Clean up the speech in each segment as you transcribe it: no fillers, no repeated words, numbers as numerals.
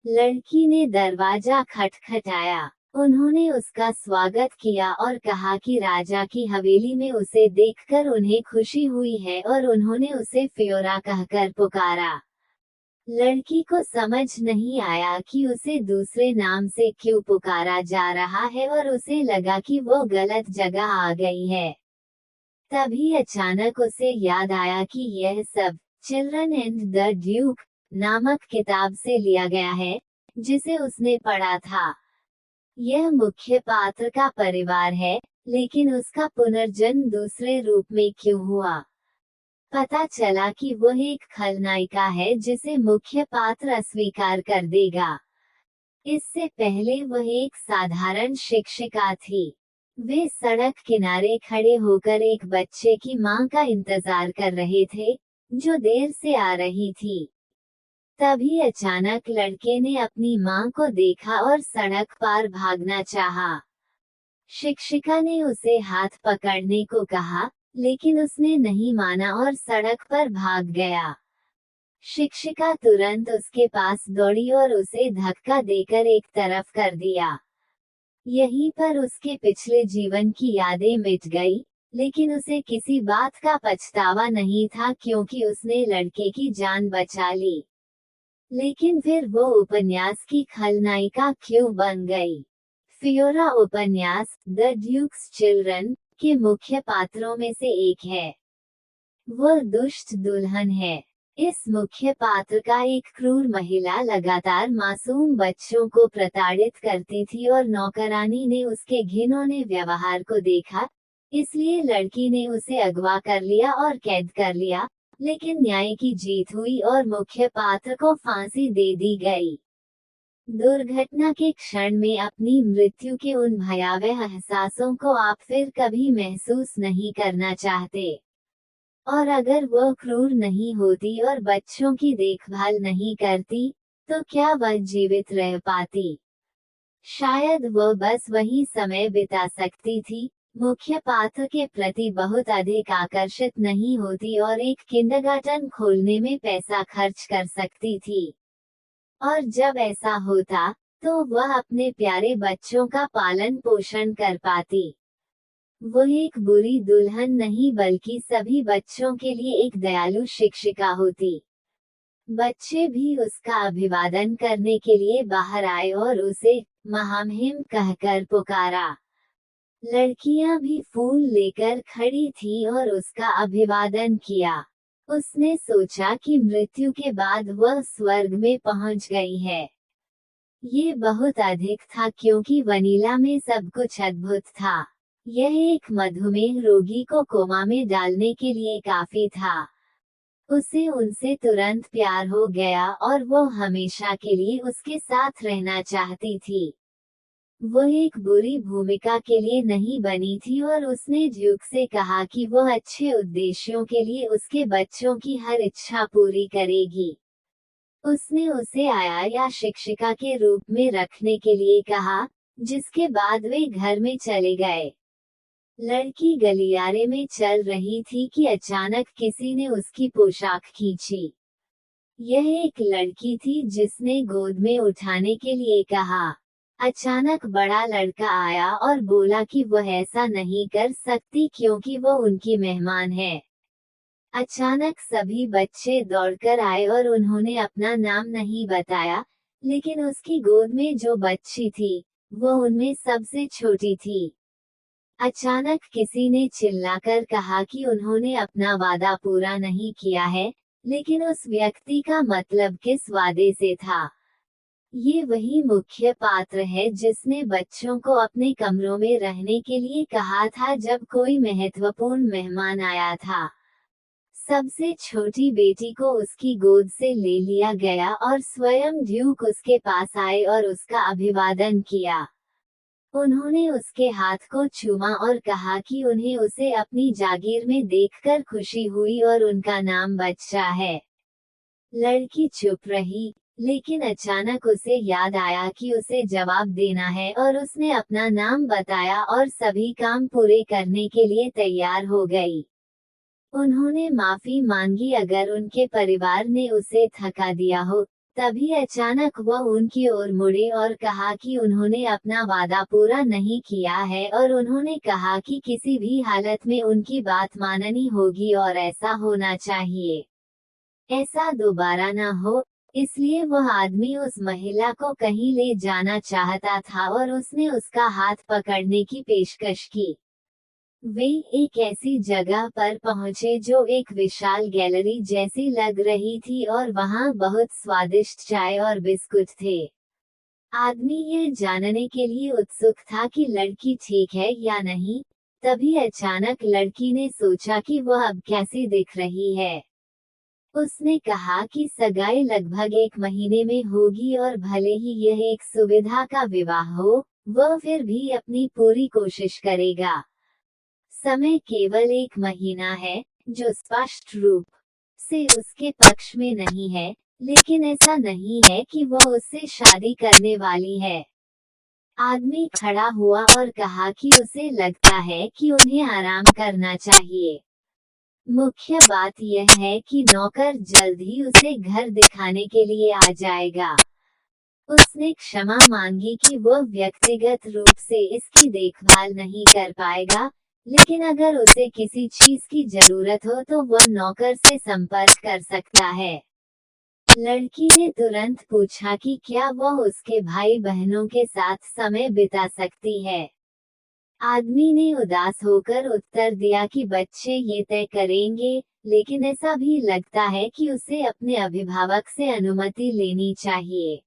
लड़की ने दरवाजा खटखटाया। उन्होंने उसका स्वागत किया और कहा कि राजा की हवेली में उसे देखकर उन्हें खुशी हुई है और उन्होंने उसे फियोरा कहकर पुकारा। लड़की को समझ नहीं आया कि उसे दूसरे नाम से क्यों पुकारा जा रहा है और उसे लगा कि वो गलत जगह आ गई है। तभी अचानक उसे याद आया कि यह सब चिल्ड्रन एंड द ड्यूक नामक किताब से लिया गया है, जिसे उसने पढ़ा था। यह मुख्य पात्र का परिवार है, लेकिन उसका पुनर्जन्म दूसरे रूप में क्यों हुआ? पता चला कि वह एक खलनायिका है जिसे मुख्य पात्र अस्वीकार कर देगा। इससे पहले वह एक साधारण शिक्षिका थी। वे सड़क किनारे खड़े होकर एक बच्चे की मां का इंतजार कर रहे थे, जो देर से आ रही थी। तभी अचानक लड़के ने अपनी मां को देखा और सड़क पार भागना चाहा। शिक्षिका ने उसे हाथ पकड़ने को कहा, लेकिन उसने नहीं माना और सड़क पर भाग गया। शिक्षिका तुरंत उसके पास दौड़ी और उसे धक्का देकर एक तरफ कर दिया। यहीं पर उसके पिछले जीवन की यादें मिट गई, लेकिन उसे किसी बात का पछतावा नहीं था क्योंकि उसने लड़के की जान बचा ली। लेकिन फिर वो उपन्यास की खलनायिका क्यों बन गई? फियोरा उपन्यास द ड्यूक्स चिल्ड्रन के मुख्य पात्रों में से एक है। वह दुष्ट दुल्हन है। इस मुख्य पात्र का एक क्रूर महिला लगातार मासूम बच्चों को प्रताड़ित करती थी और नौकरानी ने उसके घिनौने व्यवहार को देखा, इसलिए लड़की ने उसे अगवा कर लिया और कैद कर लिया, लेकिन न्याय की जीत हुई और मुख्य पात्र को फांसी दे दी गई। दुर्घटना के क्षण में अपनी मृत्यु के उन भयावह एहसासों को आप फिर कभी महसूस नहीं करना चाहते। और अगर वह क्रूर नहीं होती और बच्चों की देखभाल नहीं करती, तो क्या वह जीवित रह पाती? शायद वह बस वही समय बिता सकती थी, मुख्य पात्र के प्रति बहुत अधिक आकर्षित नहीं होती और एक किंडरगार्टन खोलने में पैसा खर्च कर सकती थी। और जब ऐसा होता, तो वह अपने प्यारे बच्चों का पालन पोषण कर पाती। वो एक बुरी दुल्हन नहीं बल्कि सभी बच्चों के लिए एक दयालु शिक्षिका होती। बच्चे भी उसका अभिवादन करने के लिए बाहर आए और उसे महामहिम कहकर पुकारा। लड़कियां भी फूल लेकर खड़ी थीं और उसका अभिवादन किया। उसने सोचा कि मृत्यु के बाद वह स्वर्ग में पहुंच गई है। ये बहुत अधिक था क्योंकि वनीला में सब कुछ अद्भुत था। यह एक मधुमेह रोगी को कोमा में डालने के लिए काफी था। उसे उनसे तुरंत प्यार हो गया और वो हमेशा के लिए उसके साथ रहना चाहती थी। वो एक बुरी भूमिका के लिए नहीं बनी थी और उसने ड्यूक से कहा कि वह अच्छे उद्देश्यों के लिए उसके बच्चों की हर इच्छा पूरी करेगी। उसने उसे आया या शिक्षिका के रूप में रखने के लिए कहा, जिसके बाद वे घर में चले गए। लड़की गलियारे में चल रही थी कि अचानक किसी ने उसकी पोशाक खींची। यह एक लड़की थी जिसने गोद में उठाने के लिए कहा। अचानक बड़ा लड़का आया और बोला कि वह ऐसा नहीं कर सकती क्योंकि वो उनकी मेहमान है। अचानक सभी बच्चे दौड़कर आए और उन्होंने अपना नाम नहीं बताया, लेकिन उसकी गोद में जो बच्ची थी, वो उनमें सबसे छोटी थी। अचानक किसी ने चिल्लाकर कहा कि उन्होंने अपना वादा पूरा नहीं किया है, लेकिन उस व्यक्ति का मतलब किस वादे से था? ये वही मुख्य पात्र है जिसने बच्चों को अपने कमरों में रहने के लिए कहा था जब कोई महत्वपूर्ण मेहमान आया था। सबसे छोटी बेटी को उसकी गोद से ले लिया गया और स्वयं ड्यूक उसके पास आए और उसका अभिवादन किया। उन्होंने उसके हाथ को चूमा और कहा कि उन्हें उसे अपनी जागीर में देखकर खुशी हुई और उनका नाम बच्चा है। लड़की चुप रही, लेकिन अचानक उसे याद आया कि उसे जवाब देना है और उसने अपना नाम बताया और सभी काम पूरे करने के लिए तैयार हो गई। उन्होंने माफी मांगी अगर उनके परिवार ने उसे थका दिया हो, तभी अचानक वह उनकी ओर मुड़े और कहा कि उन्होंने अपना वादा पूरा नहीं किया है और उन्होंने कहा कि किसी भी हालत में उनकी बात माननी होगी और ऐसा होना चाहिए। ऐसा दोबारा न हो, इसलिए वह आदमी उस महिला को कहीं ले जाना चाहता था और उसने उसका हाथ पकड़ने की पेशकश की। वे एक ऐसी जगह पर पहुंचे जो एक विशाल गैलरी जैसी लग रही थी और वहां बहुत स्वादिष्ट चाय और बिस्कुट थे। आदमी यह जानने के लिए उत्सुक था कि लड़की ठीक है या नहीं। तभी अचानक लड़की ने सोचा कि वह अब कैसी दिख रही है। उसने कहा कि सगाई लगभग 1 महीने में होगी और भले ही यह एक सुविधा का विवाह हो, वह फिर भी अपनी पूरी कोशिश करेगा। समय केवल 1 महीना है, जो स्पष्ट रूप से उसके पक्ष में नहीं है, लेकिन ऐसा नहीं है कि वह उससे शादी करने वाली है। आदमी खड़ा हुआ और कहा कि उसे लगता है कि उन्हें आराम करना चाहिए। मुख्य बात यह है कि नौकर जल्द ही उसे घर दिखाने के लिए आ जाएगा। उसने क्षमा मांगी कि वह व्यक्तिगत रूप से इसकी देखभाल नहीं कर पाएगा, लेकिन अगर उसे किसी चीज की जरूरत हो तो वह नौकर से संपर्क कर सकता है। लड़की ने तुरंत पूछा कि क्या वह उसके भाई बहनों के साथ समय बिता सकती है। आदमी ने उदास होकर उत्तर दिया कि बच्चे ये तय करेंगे, लेकिन ऐसा भी लगता है कि उसे अपने अभिभावक से अनुमति लेनी चाहिए।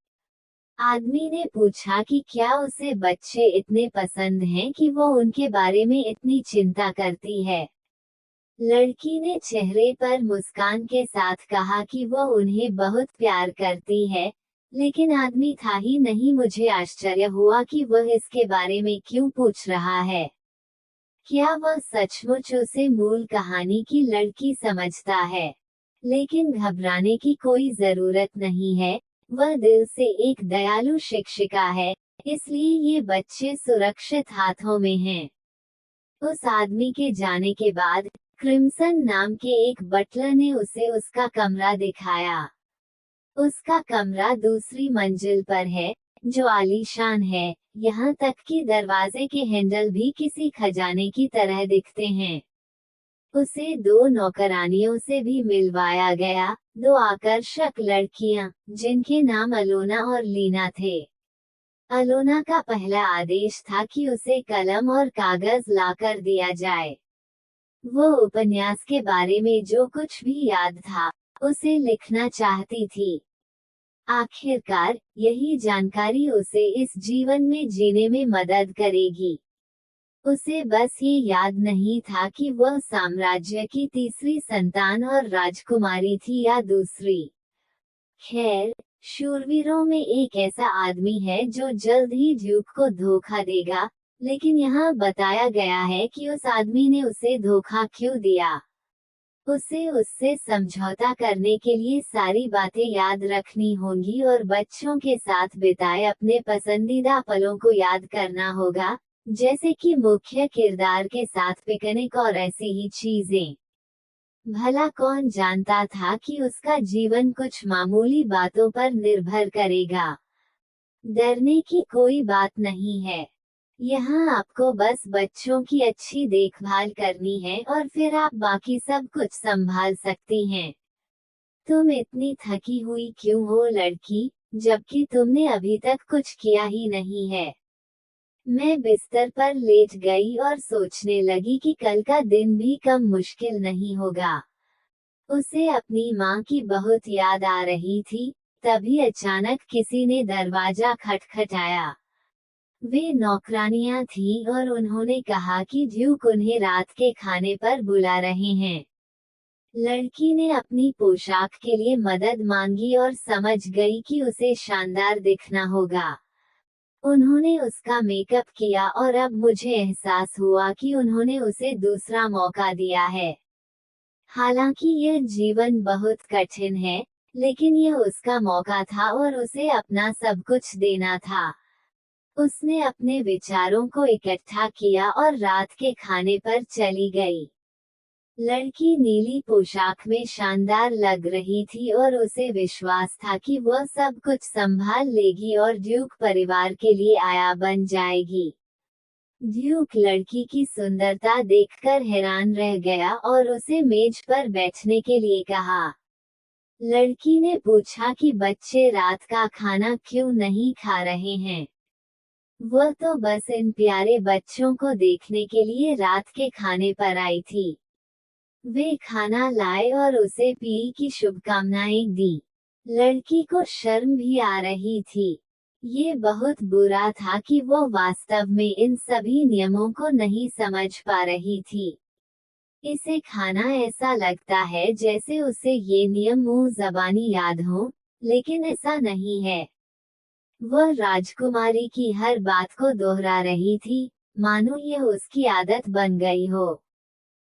आदमी ने पूछा कि क्या उसे बच्चे इतने पसंद हैं कि वो उनके बारे में इतनी चिंता करती है। लड़की ने चेहरे पर मुस्कान के साथ कहा कि वह उन्हें बहुत प्यार करती है, लेकिन आदमी था ही नहीं। मुझे आश्चर्य हुआ कि वह इसके बारे में क्यों पूछ रहा है। क्या वह सचमुच उसे मूल कहानी की लड़की समझता है? लेकिन घबराने की कोई जरूरत नहीं है, वह दिल से एक दयालु शिक्षिका है, इसलिए ये बच्चे सुरक्षित हाथों में हैं। उस आदमी के जाने के बाद क्रिम्सन नाम के एक बटलर ने उसे उसका कमरा दिखाया। उसका कमरा दूसरी मंजिल पर है, जो आलीशान है, यहाँ तक कि दरवाजे के हैंडल भी किसी खजाने की तरह दिखते हैं। उसे 2 नौकरानियों से भी मिलवाया गया, 2 आकर्षक लड़कियां, जिनके नाम अलोना और लीना थे। अलोना का पहला आदेश था कि उसे कलम और कागज लाकर दिया जाए। वो उपन्यास के बारे में जो कुछ भी याद था, उसे लिखना चाहती थी। आखिरकार, यही जानकारी उसे इस जीवन में जीने में मदद करेगी। उसे बस ये याद नहीं था कि वह साम्राज्य की तीसरी संतान और राजकुमारी थी या दूसरी। खैर, शूरवीरों में एक ऐसा आदमी है जो जल्द ही ड्यूक को धोखा देगा, लेकिन यहाँ बताया गया है कि उस आदमी ने उसे धोखा क्यों दिया। उसे उससे समझौता करने के लिए सारी बातें याद रखनी होंगी और बच्चों के साथ बिताए अपने पसंदीदा पलों को याद करना होगा, जैसे कि मुख्य किरदार के साथ पिकनिक और ऐसी ही चीजें। भला कौन जानता था कि उसका जीवन कुछ मामूली बातों पर निर्भर करेगा। डरने की कोई बात नहीं है। यहाँ आपको बस बच्चों की अच्छी देखभाल करनी है और फिर आप बाकी सब कुछ संभाल सकती हैं। तुम इतनी थकी हुई क्यों हो लड़की, जबकि तुमने अभी तक कुछ किया ही नहीं है। मैं बिस्तर पर लेट गई और सोचने लगी कि कल का दिन भी कम मुश्किल नहीं होगा। उसे अपनी माँ की बहुत याद आ रही थी। तभी अचानक किसी ने दरवाजा खटखटाया। वे नौकरानियां थीं और उन्होंने कहा कि ड्यूक उन्हें रात के खाने पर बुला रहे हैं। लड़की ने अपनी पोशाक के लिए मदद मांगी और समझ गई कि उसे शानदार दिखना होगा। उन्होंने उसका मेकअप किया और अब मुझे एहसास हुआ कि उन्होंने उसे दूसरा मौका दिया है। हालांकि यह जीवन बहुत कठिन है, लेकिन यह उसका मौका था और उसे अपना सब कुछ देना था। उसने अपने विचारों को इकट्ठा किया और रात के खाने पर चली गई। लड़की नीली पोशाक में शानदार लग रही थी और उसे विश्वास था कि वह सब कुछ संभाल लेगी और ड्यूक परिवार के लिए आया बन जाएगी। ड्यूक लड़की की सुंदरता देखकर हैरान रह गया और उसे मेज पर बैठने के लिए कहा। लड़की ने पूछा कि बच्चे रात का खाना क्यों नहीं खा रहे हैं। वह तो बस इन प्यारे बच्चों को देखने के लिए रात के खाने पर आई थी। वे खाना लाए और उसे पीली की शुभकामनाएं दी। लड़की को शर्म भी आ रही थी। ये बहुत बुरा था कि वो वास्तव में इन सभी नियमों को नहीं समझ पा रही थी। इसे खाना ऐसा लगता है जैसे उसे ये नियम मुंह ज़बानी याद हो, लेकिन ऐसा नहीं है। वह राजकुमारी की हर बात को दोहरा रही थी, मानो ये उसकी आदत बन गई हो।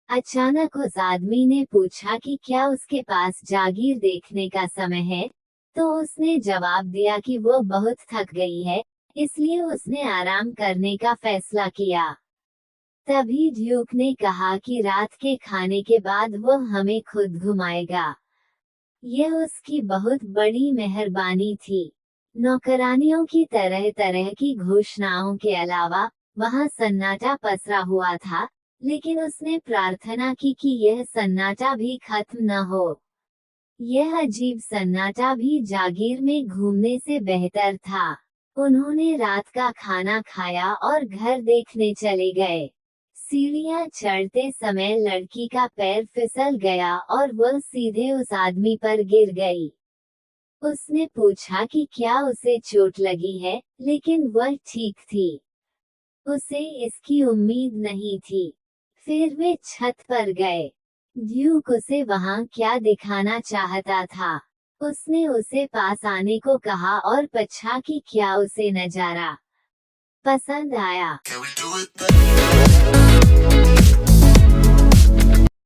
अचानक उस आदमी ने पूछा कि क्या उसके पास जागीर देखने का समय है, तो उसने जवाब दिया कि वो बहुत थक गई है, इसलिए उसने आराम करने का फैसला किया। तभी ड्यूक ने कहा कि रात के खाने के बाद वह हमें खुद घुमाएगा। यह उसकी बहुत बड़ी मेहरबानी थी। नौकरानियों की तरह तरह की घोषणाओं के अलावा वहां सन्नाटा पसरा हुआ था, लेकिन उसने प्रार्थना की कि यह सन्नाटा भी खत्म न हो। यह अजीब सन्नाटा भी जागीर में घूमने से बेहतर था। उन्होंने रात का खाना खाया और घर देखने चले गए। सीढ़ियां चढ़ते समय लड़की का पैर फिसल गया और वह सीधे उस आदमी पर गिर गई। उसने पूछा कि क्या उसे चोट लगी है, लेकिन वह ठीक थी। उसे इसकी उम्मीद नहीं थी। फिर वे छत पर गए। ड्यूक उसे वहां क्या दिखाना चाहता था। उसने उसे पास आने को कहा और पूछा कि क्या उसे नजारा पसंद आया।